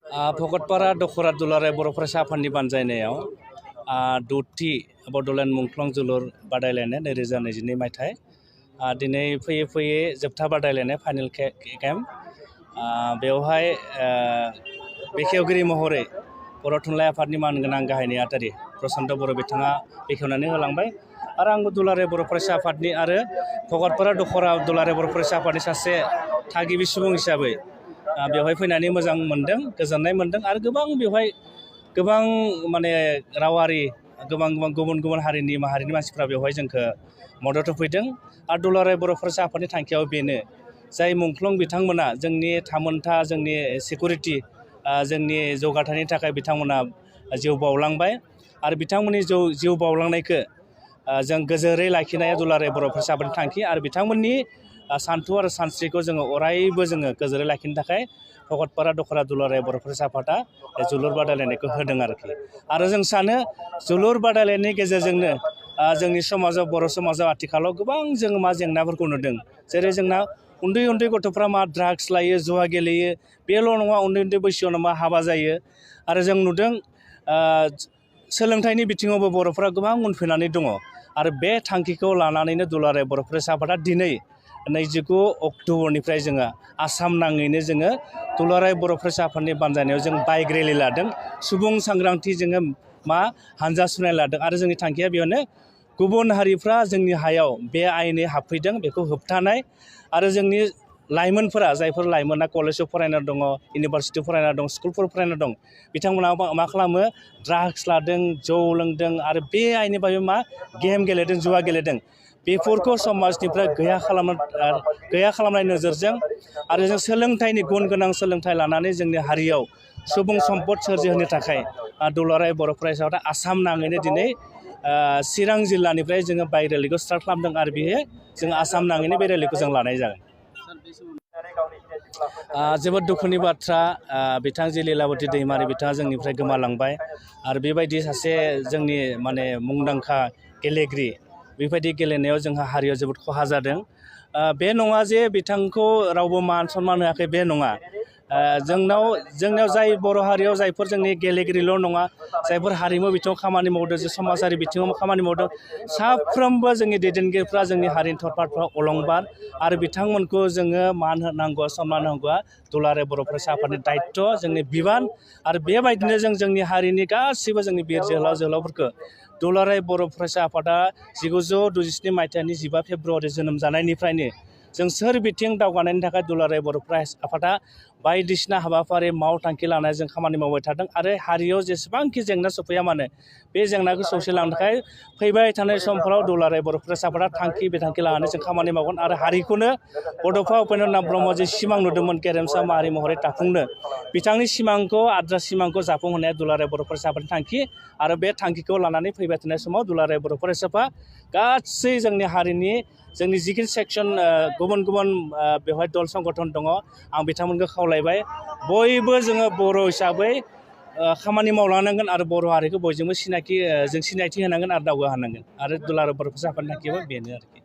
भकतपारा दखरा दुलाराय बर' फरायसा आफादनि बानजायनायाव द'थि बड'लेण्ड मुंख्लं जोलुर बादायलायनाय 2022 मायथाइ दिनै फैयै फैयै जोबथा बादायलायनाय फाइनाल गेम बेवहाय बेखेवगिरि महरै बर' थुनलाइ आफादनि मानगोनां गाहाय नेहाथारि प्रसान्त बर' बिथाङा बेखेवनानै होलांबाय आरो आंबो दुलाराय बर' फरायसा आफादनि आरो भकतपारा दखरा दुलाराय बर' फरायसा आफादनि सासे थागिबि सुबुं हिसाबै बेवहाय फैनानै मोजां मोनदों गोजोननाय मोनदों आरो गोबां माने रावारि गोबां गुबुन गुबुन हारिनि माहारिनि मानसिफ्रा बेवहाय जोंखौ मदद होफैदों आरो दुलाराय बर' फरायसा आफादनि थांखियाव बेनो जाय मुंख्लं बिथांमोना जोंनि थामोनथा जोंनि सिकिउरिटि जोंनि जौगाथायनि थाखाय बिथांमोना जिउ बावलांबाय आरो बिथांमोननि जिउ बावलांनायखौ जों गोजोरै लाखिनाया दुलाराय बर' फरायसा आफादनि थांखि आरो बिथांमोननि सान्थौ आरो सानस्रिखौ जोङो अरायबो जोङो गोजोरै लाखिनो थाखाय भकतपारा दखरा दुलाराय बर' फरायसा आफादा जोलुर बादायलायनायखौ होदों आरो जों सानो जोलुर बादायलायनायनि गेजेरजोंनो जोंनि समाजाव बर' समाजाव आथिखालाव गोबां जोङो मा जेंनाफोरखौ नुदों जेरै जोंना उन्दै गथ'फ्रा मा ड्राग्स लायो जुवा गेलेयो बेल' नङा उन्दै बैसोआवनो मा हाबा जायो आरो जों नुदों सोलोंथाइनि बिथिङावबो बर'फ्रा गोबां उनफिननानै दङ आरो बे थांखिखौ लानानैनो दुलाराय बर' फरायसा आफादा दिनै 29 अक्ट'बरनिफ्राय जोङो आसाम नाङैनो जोङो दुलाराय बर' फरायसा आफादनि बानजायनायाव जों बाइक रेलि लादों सुबुं सांग्रांथि जोङो मा हानजा सुनाय लादों आरो जोंनि थांखिया बेयावनो गुबुन हारिफ्रा जोंनि हायाव बे आयेनै हाबफैदों बेखौ होबथानाय आरो जोंनि लाइमोनफोरा जायफोर लाइमोना कलेजाव फरायना दङ इउनिभारसिटियाव फरायना दं स्कुलफोराव फरायना दं बिथांमोना मा खालामो ड्राग्स लादों जौ लोंदों आरो बे आयेननि बागै मा गेम गेलेदों जुवा गेलेदों बेफोरखौ समाजनिफ्राय गैया खालामनाय नोजोरजों आरो जों सोलोंथाइनि गुन गोनां सोलोंथाइ लानानै जोंनि हारियाव सुबुं सम्पद सोरजिहोनो थाखाय दुलाराय बर' फरायसा आफादा आसाम नाङैनो दिनै चिरां जिल्लानिफ्राय जोङो बाइक रेलिखौ स्टार्ट खालामदों आरो बेयो जों आसाम नाङैनो बे रेलिखौ जों लानाय जागोन जोबोद दुखुनि बाथ्रा बिथांजि लीलावती दैमारि बिथाङा जोंनिफ्राय गोमालांबाय आरो बेबायदि सासे जोंनि माने मुंदांखा गेलेगिरि बेबायदि गेलेनायाव जोंहा हारियाव जोबोद खहा जादों बे नङा जे बिथांखौ रावबो मान सनमान होआखै बे नङा जोंनियाव जाय बर' हारियाव जायफोर जोंनि गेलेगिरिल' नङा जायफोर हारिमु बिथिङाव खामानि मावदों जे समाजारि बिथिङाव खामानि मावदों साफ्रोमबो जोंनि दैदेनगिरिफ्रा जोंनि हारिनि थरफाफ्रा अलंबार आरो बिथांमोनखौ जोङो मान होनांगौ सनमान होनांगौआ दुलाराय बर' फरायसा आफादनि दायित्व जोंनि बिबान आरो बेबायदिनो जोंनि हारिनि गासैबो जोंनि बिर जोहोलावफोरखौ दुलाराय बर' फरायसा आफादा 1967 मायथाइनि 15 फेब्रुवारि जोनोम जानायनिफ्रायनो जों सोरबिथिं दावगानायनि थाखाय दुलाराय बर' फरायसा आफादा बायदिसिना हाबाफारि मावथांखि लानाय जों खामानि मावबाय थादों आरो हारियाव जेसेबांखि जेंना सफैया मानो बे जेंनाखौ सौसिलांनो थाखाय फैबाय थानाय समफोराव दुलाराय बर' फरायसा आफादा बिथांखि लानानै जों खामानि मावगोन आरो हारिखौनो बड'फा उपेन्द्र नाथ ब्रह्म जे सिमां नुदोंमोन गेरेमसा माहारि महरै दाफुंनो बिथांनि सिमांखौ आद्रा सिमांखौ जाफुंहोनाया दुलाराय बर' फरायसा आफादनि थांखि आरो बे थांखिखौ लानानै फैबाय थानाय समाव दुलाराय बर' फरायसाफ्रा गासै जोंनि हारिनि जोंनि जिखिनि सेक्सन गुबुन बेवहाय दल संगठन दङ आं बिथांमोनखौ खावलायबाय बयबो जोङो बर' हिसाबै खामानि मावलांनांगोन आरो बर' हारिखौ बयजोंबो सिनायथि होनांगोन आरो दावगाहोनांगोन आरो दुलाराय बर' फरायसा आफादनि थांखियाबो बेनो आरोखि